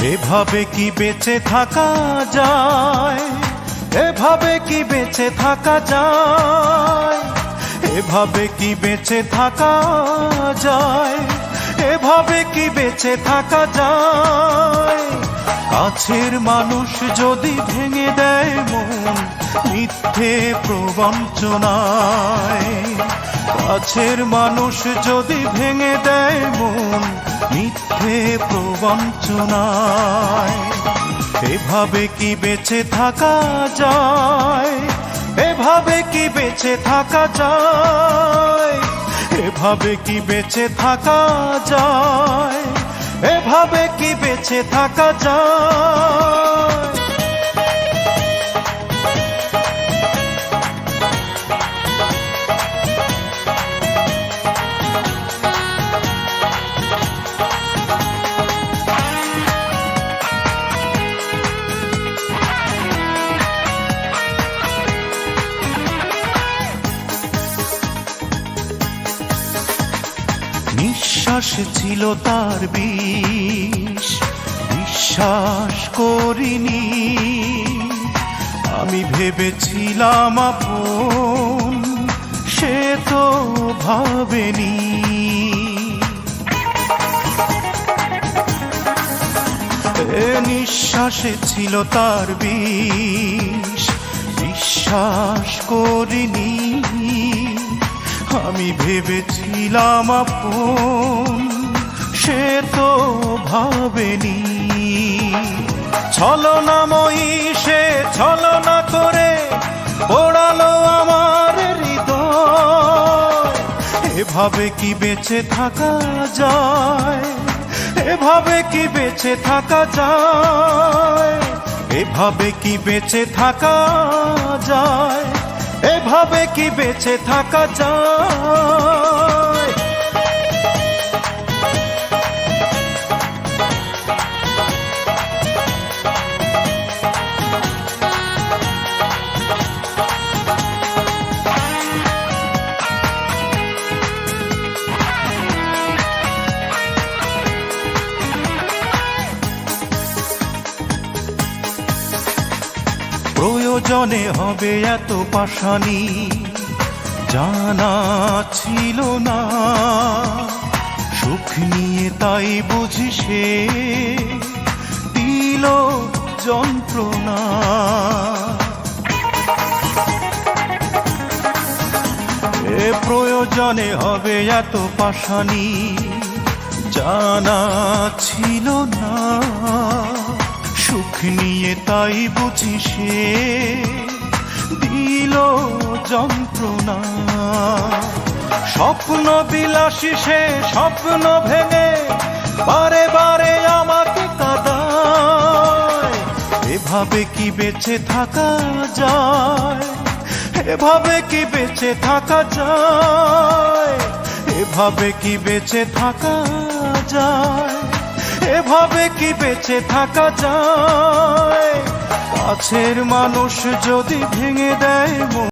এভাবে কি বেঁচে থাকা যায়, এভাবে কি বেঁচে থাকা যায়, এভাবে কি বেঁচে থাকা যায়, এভাবে কি বেঁচে থাকা যায়। কাছের মানুষ যদি ভেঙে দেয় মন মিথ্যে প্রবঞ্চনায়, কাছের মানুষ যদি ভেঙে দেয় মন মিথ্যে প্রবঞ্চনায়। এভাবে কি বেঁচে থাকা যায়, এভাবে কি বেঁচে থাকা যায়, এভাবে কি বেঁচে থাকা যায়, এভাবে কি বেঁচে থাকা যায়। নিঃশ্বাস ছিল তার বিষ, বিশ্বাস করিনি, আমি ভেবেছিলাম আপন, সে তো ভাবেনি। নিঃশ্বাসে ছিল তার বিষ, বিশ্বাস করিনি, আমি ভেবেছিলাম আপন, সে তো ভাবেনি। ছলনাময়ী সে ছলনা করে পোড়ালো আমার হৃদয়। এভাবে কি বেঁচে থাকা যায়, এভাবে কি বেঁচে থাকা যায়, এভাবে কি বেঁচে থাকা যায়, এভাবে কি বেঁচে থাকা যায়। প্রয়োজনে হবে এত পাশানি জানা ছিল না, সুখ নিয়ে তাই বুঝি সে দিল যন্ত্রণা। প্রয়োজনে হবে এত পাশানি জানা ছিল না, সুখ নিয়ে তাই বুঝি সে দিল যন্ত্রণা। স্বপ্ন বিলাসী সে স্বপ্ন ভেঙে বারে বারে আমাকে কাঁদায়। এভাবে কি বেঁচে থাকা যায়, এভাবে কি বেঁচে থাকা যায়, এভাবে কি বেঁচে থাকা যায়, এভাবে কি বেঁচে থাকা যায়। কাছের মানুষ যদি ভেঙে দেয় মন